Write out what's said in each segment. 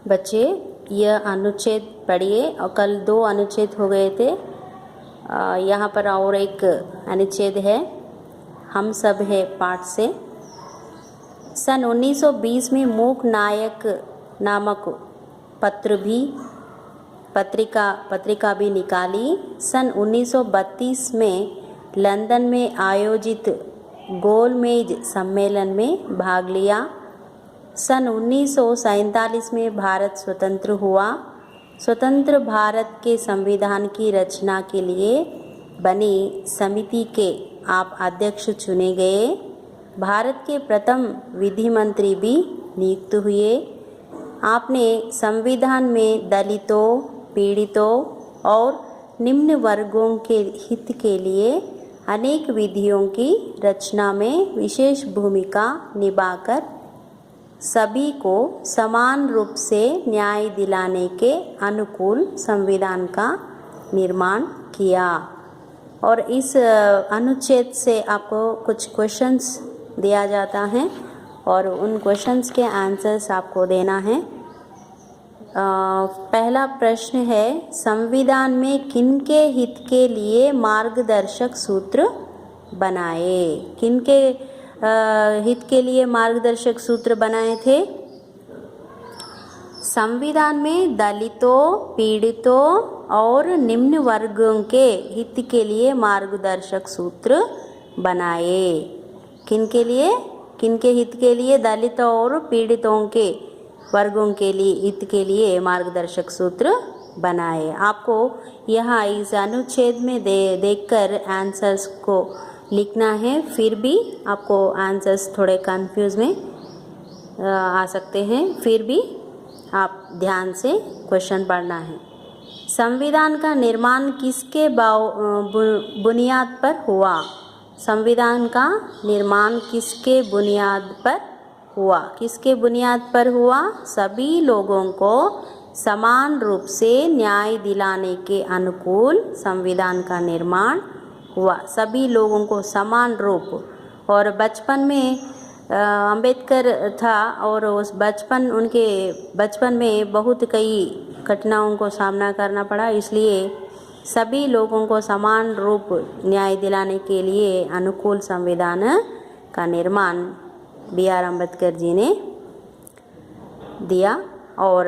बच्चे यह अनुच्छेद पढ़िए और कल 2 अनुच्छेद हो गए थे। यहाँ पर और एक अनुच्छेद है, हम सब है पाठ से। सन 1920 में मूक नायक नामक पत्रिका भी निकाली। सन 1932 में लंदन में आयोजित गोलमेज सम्मेलन में भाग लिया। सन 1947 में भारत स्वतंत्र हुआ। स्वतंत्र भारत के संविधान की रचना के लिए बनी समिति के आप अध्यक्ष चुने गए। भारत के प्रथम विधि मंत्री भी नियुक्त हुए। आपने संविधान में दलितों, पीड़ितों और निम्न वर्गों के हित के लिए अनेक विधियों की रचना में विशेष भूमिका निभाकर सभी को समान रूप से न्याय दिलाने के अनुकूल संविधान का निर्माण किया। और इस अनुच्छेद से आपको कुछ क्वेश्चंस दिया जाता है और उन क्वेश्चंस के आंसर्स आपको देना है। पहला प्रश्न है, संविधान में किनके हित के लिए मार्गदर्शक सूत्र बनाए? किनके हित के लिए मार्गदर्शक सूत्र बनाए थे? संविधान में दलितों, पीड़ितों और निम्न वर्गों के हित के लिए मार्गदर्शक सूत्र बनाए। किनके लिए? किनके हित के लिए? दलितों और पीड़ितों के वर्गों के लिए हित के लिए मार्गदर्शक सूत्र बनाए। आपको यहाँ इस अनुच्छेद में देखकर आंसर्स को लिखना है। फिर भी आपको आंसर्स थोड़े कंफ्यूज में आ सकते हैं, फिर भी आप ध्यान से क्वेश्चन पढ़ना है। संविधान का निर्माण किसके बुनियाद पर हुआ? संविधान का निर्माण किसके बुनियाद पर हुआ? किसके बुनियाद पर हुआ? सभी लोगों को समान रूप से न्याय दिलाने के अनुकूल संविधान का निर्माण हुआ। सभी लोगों को समान रूप। और बचपन में अंबेडकर था और उस उनके बचपन में बहुत कई घटनाओं को सामना करना पड़ा, इसलिए सभी लोगों को समान रूप न्याय दिलाने के लिए अनुकूल संविधान का निर्माण B.R. अम्बेडकर जी ने दिया। और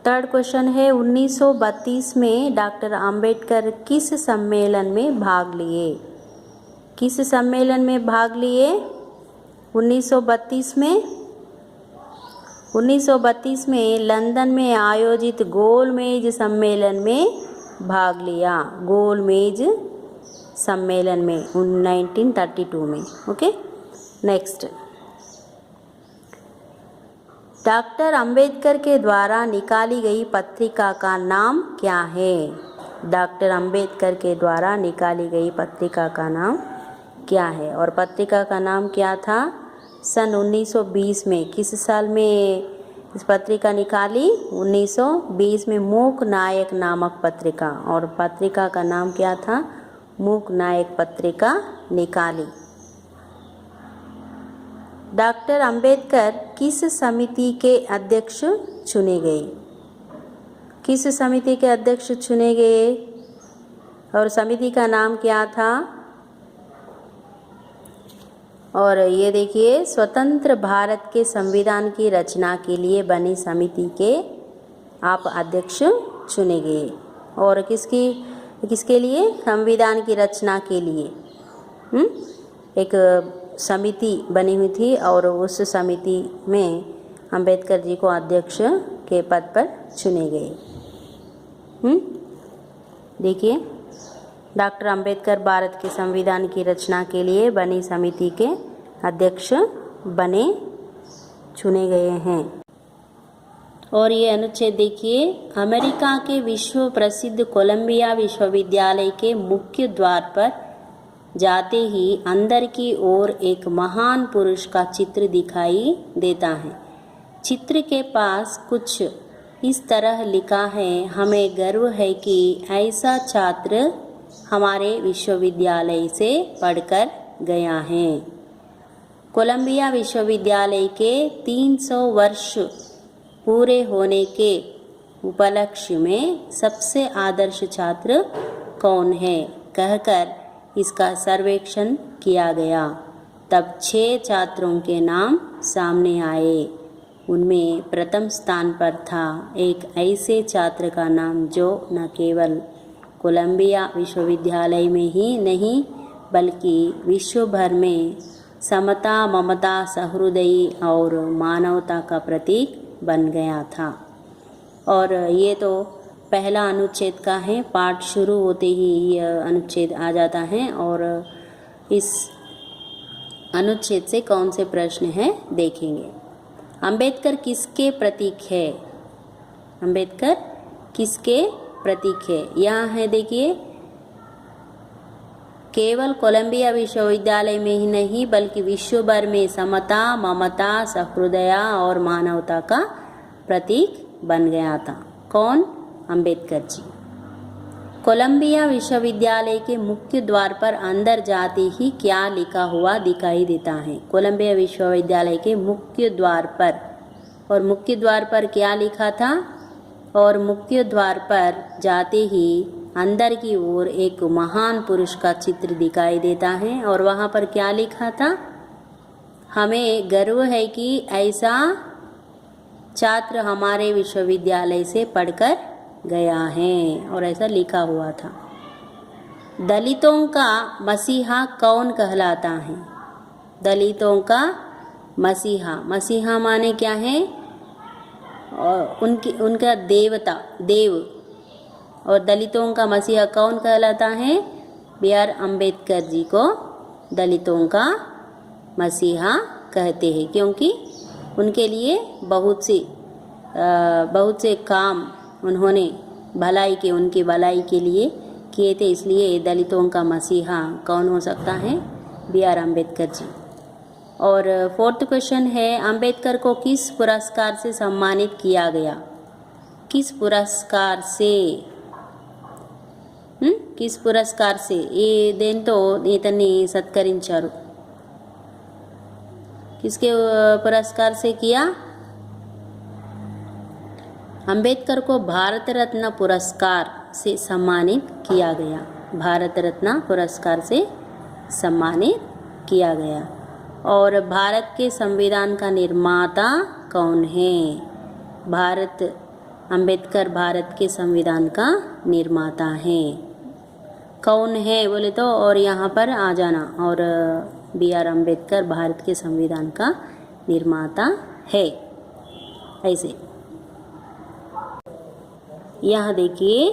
थर्ड क्वेश्चन है, 1932 में डॉक्टर अम्बेडकर किस सम्मेलन में भाग लिए? किस सम्मेलन में भाग लिए 1932 में? 1932 में लंदन में आयोजित गोलमेज सम्मेलन में भाग लिया। गोलमेज सम्मेलन में 1932 में। ओके, नेक्स्ट, डॉक्टर अंबेडकर के द्वारा निकाली गई पत्रिका का नाम क्या है? डॉक्टर अंबेडकर के द्वारा निकाली गई पत्रिका का नाम क्या है? और पत्रिका का नाम क्या था? सन 1920 में। किस साल में इस पत्रिका निकाली? 1920 में मूक नायक नामक पत्रिका। और पत्रिका का नाम क्या था? मूक नायक पत्रिका निकाली। डॉक्टर अंबेडकर किस समिति के अध्यक्ष चुने गए? किस समिति के अध्यक्ष चुने गए? और समिति का नाम क्या था? और ये देखिए, स्वतंत्र भारत के संविधान की रचना के लिए बनी समिति के आप अध्यक्ष चुने गए। और किसके लिए? संविधान की रचना के लिए एक समिति बनी हुई थी और उस समिति में अंबेडकर जी को अध्यक्ष के पद पर चुने गए। देखिए, डॉक्टर अंबेडकर भारत के संविधान की रचना के लिए बनी समिति के अध्यक्ष चुने गए हैं। और ये अनुच्छेद देखिए, अमेरिका के विश्व प्रसिद्ध कोलंबिया विश्वविद्यालय के मुख्य द्वार पर जाते ही अंदर की ओर एक महान पुरुष का चित्र दिखाई देता है। चित्र के पास कुछ इस तरह लिखा है, हमें गर्व है कि ऐसा छात्र हमारे विश्वविद्यालय से पढ़कर गया है। कोलंबिया विश्वविद्यालय के 300 वर्ष पूरे होने के उपलक्ष्य में सबसे आदर्श छात्र कौन है कहकर इसका सर्वेक्षण किया गया। तब 6 छात्रों के नाम सामने आए। उनमें प्रथम स्थान पर था एक ऐसे छात्र का नाम जो न केवल कोलंबिया विश्वविद्यालय में ही नहीं बल्कि विश्व भर में समता, ममता, सहृदयी और मानवता का प्रतीक बन गया था। और ये तो पहला अनुच्छेद का है। पाठ शुरू होते ही यह अनुच्छेद आ जाता है और इस अनुच्छेद से कौन से प्रश्न हैं देखेंगे। अंबेडकर किसके प्रतीक है? अंबेडकर किसके प्रतीक है? यहाँ है देखिए, केवल कोलंबिया विश्वविद्यालय में ही नहीं बल्कि विश्व भर में समता, ममता, सहृदय और मानवता का प्रतीक बन गया था। कौन? अंबेडकर जी। कोलंबिया विश्वविद्यालय के मुख्य द्वार पर अंदर जाते ही क्या लिखा हुआ दिखाई देता है? कोलंबिया विश्वविद्यालय के मुख्य द्वार पर, और मुख्य द्वार पर क्या लिखा था? और मुख्य द्वार पर जाते ही अंदर की ओर एक महान पुरुष का चित्र दिखाई देता है। और वहाँ पर क्या लिखा था? हमें गर्व है कि ऐसा छात्र हमारे विश्वविद्यालय से पढ़कर गया है, और ऐसा लिखा हुआ था। दलितों का मसीहा कौन कहलाता है? दलितों का मसीहा, मसीहा माने क्या है? और उनका देवता, देव। और दलितों का मसीहा कौन कहलाता है? B.R. अम्बेडकर जी को दलितों का मसीहा कहते हैं, क्योंकि उनके लिए बहुत से काम उन्होंने भलाई के, उनकी भलाई के लिए किए थे। इसलिए दलितों का मसीहा कौन हो सकता है? B.R. अम्बेडकर जी। और 4th क्वेश्चन है, अम्बेडकर को किस पुरस्कार से सम्मानित किया गया? किस पुरस्कार से? किस पुरस्कार से? ये देंतो इतनी सत्करिंचारू। किसके पुरस्कार से किया? अंबेडकर को भारत रत्न पुरस्कार से सम्मानित किया गया। भारत रत्न पुरस्कार से सम्मानित किया गया। और भारत के संविधान का निर्माता कौन है? अंबेडकर भारत के संविधान का निर्माता है। कौन है बोले तो, और यहाँ पर आ जाना, और B.R. अम्बेडकर भारत के संविधान का निर्माता है। ऐसे यहाँ देखिए,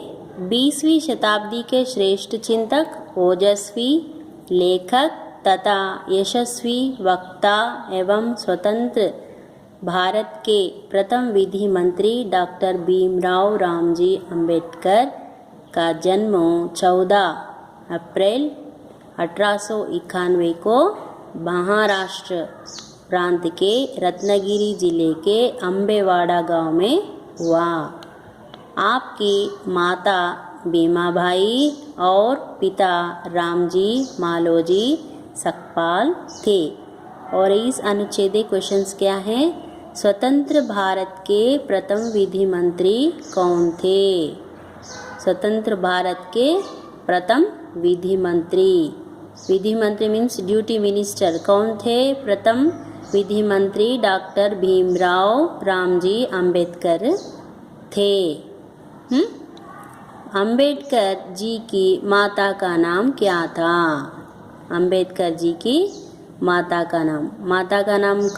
20वीं शताब्दी के श्रेष्ठ चिंतक, ओजस्वी लेखक तथा यशस्वी वक्ता एवं स्वतंत्र भारत के प्रथम विधि मंत्री डॉक्टर भीमराव रामजी अम्बेडकर का जन्म 14 अप्रैल 1891 को महाराष्ट्र प्रांत के रत्नागिरी जिले के अम्बेवाड़ा गांव में हुआ। आपकी माता भीमाबाई और पिता रामजी मालोजी सकपाल थे। और इस अनुच्छेद क्वेश्चंस क्या हैं? स्वतंत्र भारत के प्रथम विधि मंत्री कौन थे? स्वतंत्र भारत के प्रथम विधि मंत्री, विधि मंत्री मीन्स ड्यूटी मिनिस्टर, कौन थे? प्रथम विधि मंत्री डॉक्टर भीमराव रामजी अम्बेडकर थे। अम्बेडकर जी की माता का नाम क्या था? अम्बेडकर जी की माता का नाम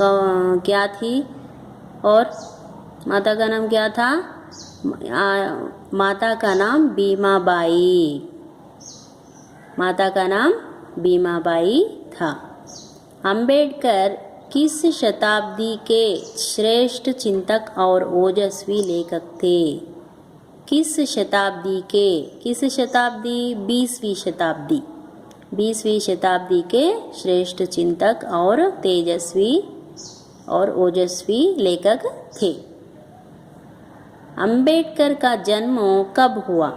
क्या थी? और माता का नाम क्या था? माता का नाम भीमाबाई। माता का नाम भीमाबाई था। अम्बेडकर किस शताब्दी के श्रेष्ठ चिंतक और ओजस्वी लेखक थे? किस शताब्दी के? किस शताब्दी? 20वीं शताब्दी। 20वीं शताब्दी के श्रेष्ठ चिंतक और तेजस्वी और ओजस्वी लेखक थे। अम्बेडकर का जन्म कब हुआ?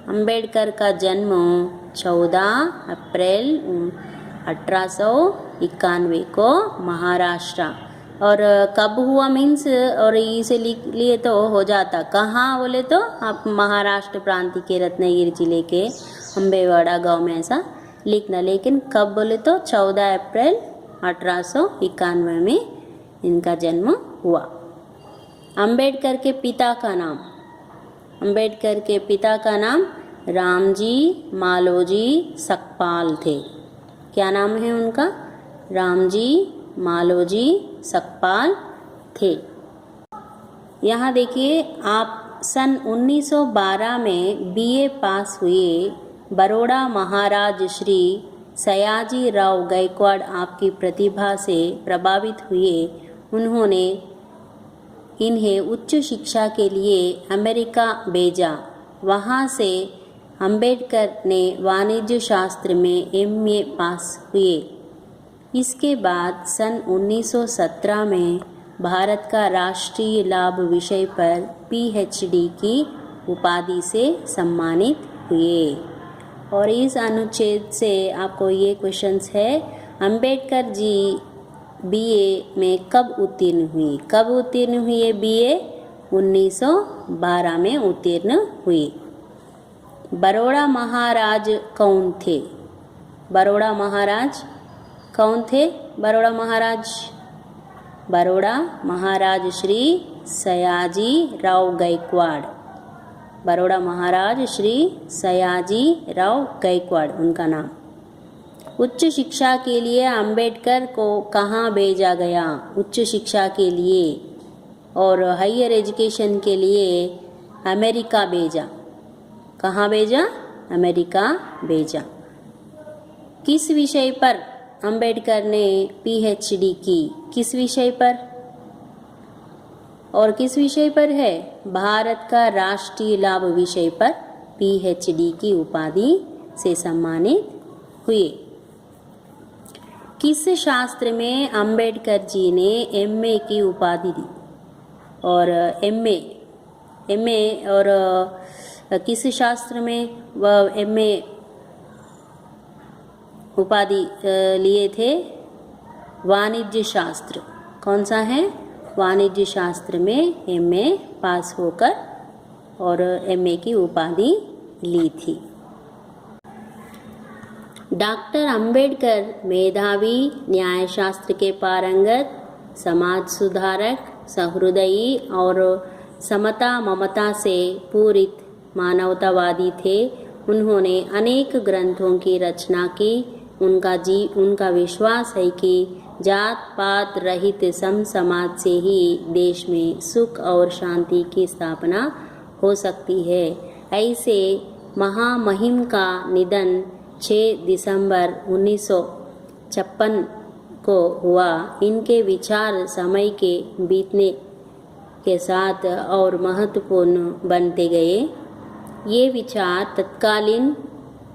अम्बेडकर का जन्म 14 अप्रैल 1891 को महाराष्ट्र, और कब हुआ मीन्स और इसे लिख लिए तो हो जाता। कहाँ बोले तो आप महाराष्ट्र प्रांत के रत्नागिरी जिले के अम्बेवाड़ा गांव में ऐसा लिखना। लेकिन कब बोले तो 14 अप्रैल 1891 में इनका जन्म हुआ। अंबेडकर के पिता का नाम, अंबेडकर के पिता का नाम रामजी मालोजी सकपाल थे। क्या नाम है उनका? रामजी मालोजी सकपाल थे। यहाँ देखिए आप सन 1912 में बीए पास हुए। बड़ौदा महाराज श्री सयाजी राव गायकवाड़ आपकी प्रतिभा से प्रभावित हुए। उन्होंने इन्हें उच्च शिक्षा के लिए अमेरिका भेजा। वहाँ से अंबेडकर ने वाणिज्य शास्त्र में एमए पास हुए। इसके बाद सन 1917 में भारत का राष्ट्रीय लाभ विषय पर पीएचडी की उपाधि से सम्मानित हुए। और इस अनुच्छेद से आपको ये क्वेश्चंस है, अंबेडकर जी बीए में कब उत्तीर्ण हुई? कब उत्तीर्ण हुई बीए? 1912 में उत्तीर्ण हुई। बड़ौदा महाराज कौन थे? बड़ौदा महाराज कौन थे? बड़ौदा महाराज, बड़ौदा महाराज श्री सयाजी राव गायकवाड़। बड़ौदा महाराज श्री सयाजी राव गायकवाड़ उनका नाम। उच्च शिक्षा के लिए अंबेडकर को कहाँ भेजा गया? उच्च शिक्षा के लिए और हायर एजुकेशन के लिए अमेरिका भेजा। कहाँ भेजा? अमेरिका भेजा। किस विषय पर अंबेडकर ने पीएचडी की? किस विषय पर? और किस विषय पर है? भारत का राष्ट्रीय लाभ विषय पर पीएचडी की उपाधि से सम्मानित हुए। किस शास्त्र में अंबेडकर जी ने एमए की उपाधि दी? और एमए और किस शास्त्र में वह एमए उपाधि लिए थे? वाणिज्य शास्त्र। कौन सा है? वाणिज्य शास्त्र में एमए पास होकर और एमए की उपाधि ली थी। डॉक्टर अंबेडकर मेधावी, न्यायशास्त्र के पारंगत, समाज सुधारक, सहृदयी और समता ममता से पूरित मानवतावादी थे। उन्होंने अनेक ग्रंथों की रचना की। उनका विश्वास है कि जात पात रहित सम समाज से ही देश में सुख और शांति की स्थापना हो सकती है। ऐसे महामहिम का निधन 6 दिसंबर 1956 को हुआ। इनके विचार समय के बीतने के साथ और महत्वपूर्ण बनते गए। ये विचार तत्कालीन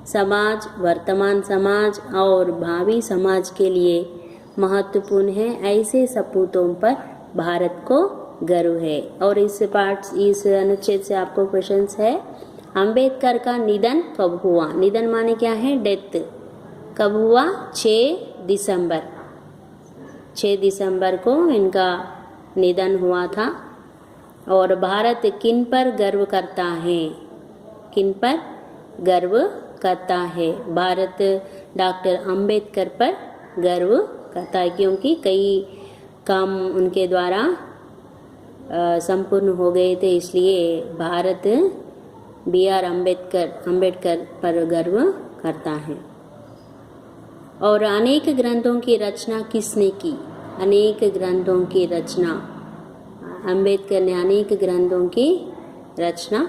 समाज, वर्तमान समाज और भावी समाज के लिए महत्वपूर्ण है। ऐसे सपूतों पर भारत को गर्व है। और इस अनुच्छेद से आपको क्वेश्चंस है, अंबेडकर का निधन कब हुआ? निधन माने क्या है? डेथ। कब हुआ? 6 दिसंबर। 6 दिसंबर को इनका निधन हुआ था। और भारत किन पर गर्व करता है? किन पर गर्व करता है? भारत डॉक्टर अंबेडकर पर गर्व करता है, क्योंकि कई काम उनके द्वारा संपूर्ण हो गए थे। इसलिए भारत BR अंबेडकर पर गर्व करता है। और अनेक ग्रंथों की रचना किसने की? अनेक ग्रंथों की रचना अंबेडकर ने अनेक ग्रंथों की रचना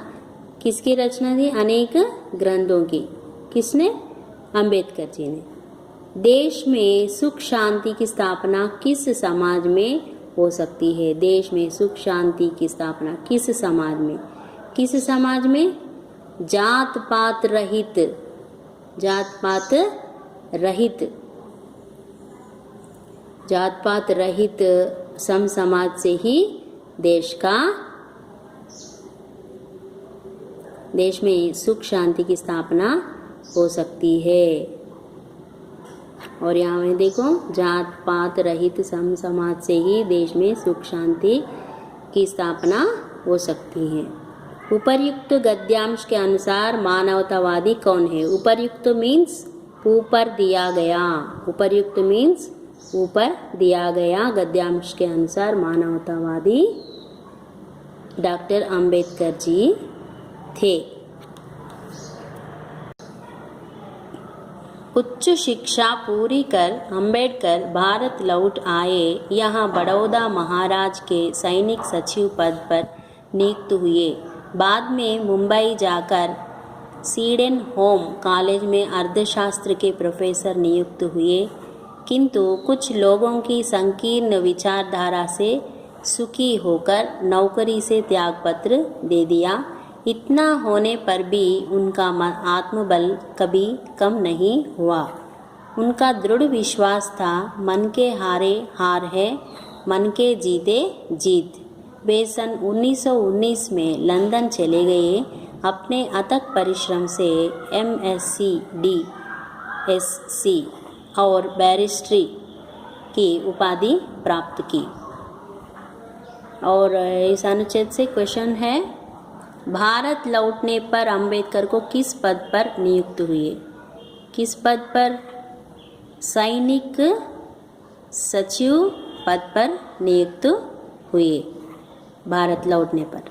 किसकी रचना थी? अनेक ग्रंथों की। किसने? अंबेडकर जी ने। देश में सुख शांति की स्थापना किस समाज में हो सकती है? देश में सुख शांति की स्थापना किस समाज में? किस समाज में? जात पात रहित, जात पात रहित, जात पात रहित सम समाज से ही देश में सुख शांति की स्थापना हो सकती है। और यहाँ में देखो, जात पात रहित सम समाज से ही देश में सुख शांति की स्थापना हो सकती है। उपर्युक्त गद्यांश के अनुसार मानवतावादी कौन है? उपर्युक्त मीन्स ऊपर दिया गया, उपर्युक्त मीन्स ऊपर दिया गया। गद्यांश के अनुसार मानवतावादी डॉक्टर अंबेडकर जी थे। उच्च शिक्षा पूरी कर अंबेडकर भारत लौट आए। यहाँ बड़ौदा महाराज के सैनिक सचिव पद पर नियुक्त हुए। बाद में मुंबई जाकर सीडेन होम कॉलेज में अर्थशास्त्र के प्रोफेसर नियुक्त हुए, किंतु कुछ लोगों की संकीर्ण विचारधारा से सुखी होकर नौकरी से त्यागपत्र दे दिया। इतना होने पर भी उनका आत्मबल कभी कम नहीं हुआ। उनका दृढ़ विश्वास था, मन के हारे हार है, मन के जीते जीत। वे सन 1919 में लंदन चले गए। अपने अथक परिश्रम से MSc DSc और बैरिस्ट्री की उपाधि प्राप्त की। और इस अनुच्छेद से क्वेश्चन है, भारत लौटने पर अंबेडकर को किस पद पर नियुक्त हुए? किस पद पर? सैनिक सचिव पद पर नियुक्त हुए भारत लौटने पर।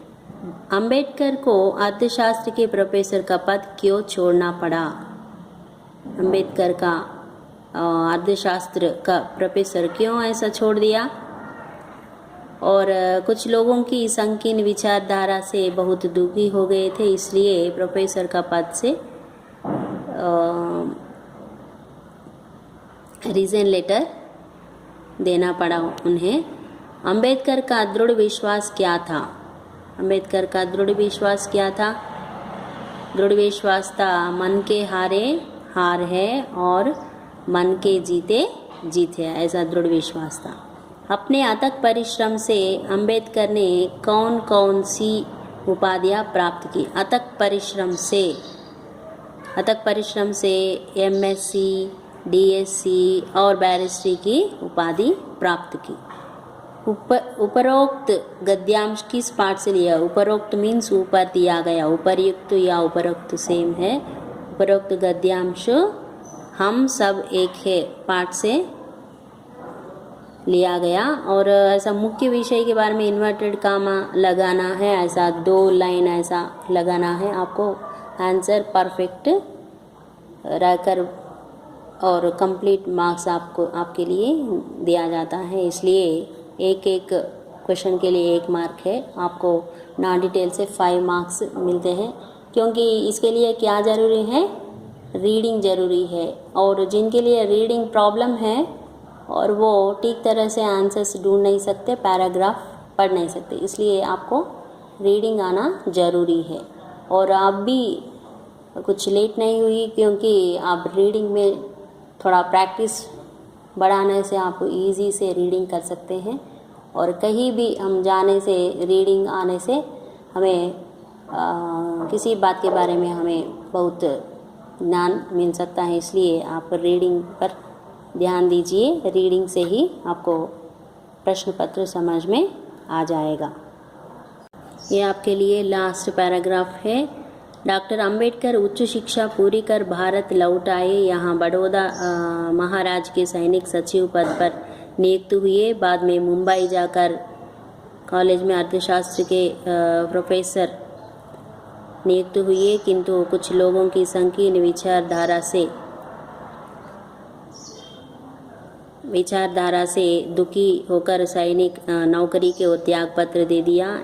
अंबेडकर को अर्थशास्त्र के प्रोफेसर का पद क्यों छोड़ना पड़ा? अंबेडकर का अर्थशास्त्र का प्रोफेसर क्यों ऐसा छोड़ दिया? और कुछ लोगों की संकीर्ण विचारधारा से बहुत दुखी हो गए थे, इसलिए प्रोफेसर का पद से रीजन लेटर देना पड़ा उन्हें। अंबेडकर का दृढ़ विश्वास क्या था? अंबेडकर का दृढ़ विश्वास क्या था? दृढ़ विश्वास था, मन के हारे हार है और मन के जीते जीत है, ऐसा दृढ़ विश्वास था। अपने अथक परिश्रम से अंबेडकर ने कौन कौन सी उपाधियां प्राप्त की? अथक परिश्रम से MSc DSc और बैरिस्ट्री की उपाधि प्राप्त की। उपरोक्त गद्यांश किस पाठ से लिया? उपरोक्त मीन्स ऊपर दिया गया। उपर्युक्त या उपरोक्त सेम है। उपरोक्त गद्यांश हम सब एक है पाठ से लिया गया। और ऐसा मुख्य विषय के बारे में इन्वर्टेड कामा लगाना है, ऐसा 2 लाइन ऐसा लगाना है आपको। आंसर परफेक्ट रहकर और कंप्लीट मार्क्स आपको आपके लिए दिया जाता है, इसलिए एक एक क्वेश्चन के लिए 1 मार्क है। आपको नॉन डिटेल से 5 मार्क्स मिलते हैं, क्योंकि इसके लिए क्या ज़रूरी है? रीडिंग ज़रूरी है। और जिनके लिए रीडिंग प्रॉब्लम है और वो ठीक तरह से आंसर्स ढूंढ नहीं सकते, पैराग्राफ पढ़ नहीं सकते, इसलिए आपको रीडिंग आना ज़रूरी है। और आप भी कुछ लेट नहीं हुई, क्योंकि आप रीडिंग में थोड़ा प्रैक्टिस बढ़ाने से आप इजी से रीडिंग कर सकते हैं। और कहीं भी हम जाने से, रीडिंग आने से हमें किसी बात के बारे में हमें बहुत ज्ञान मिल सकता है, इसलिए आप रीडिंग पर ध्यान दीजिए। रीडिंग से ही आपको प्रश्न पत्र समझ में आ जाएगा। ये आपके लिए लास्ट पैराग्राफ है। डॉक्टर अंबेडकर उच्च शिक्षा पूरी कर भारत लौट आए। यहाँ बड़ौदा महाराज के सैनिक सचिव पद पर नियुक्त हुए। बाद में मुंबई जाकर कॉलेज में अर्थशास्त्र के प्रोफेसर नियुक्त हुए, किंतु कुछ लोगों की संकीर्ण विचारधारा से दुखी होकर सैनिक नौकरी के त्याग पत्र दे दिया।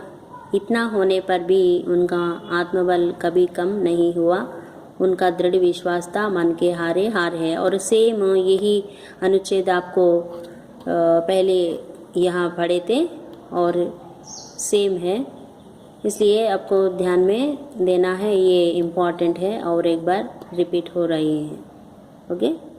इतना होने पर भी उनका आत्मबल कभी कम नहीं हुआ। उनका दृढ़ विश्वास था, मन के हारे हार है। और सेम यही अनुच्छेद आपको पहले यहाँ पढ़े थे और सेम है, इसलिए आपको ध्यान में देना है, ये इम्पॉर्टेंट है और एक बार रिपीट हो रही है। ओके।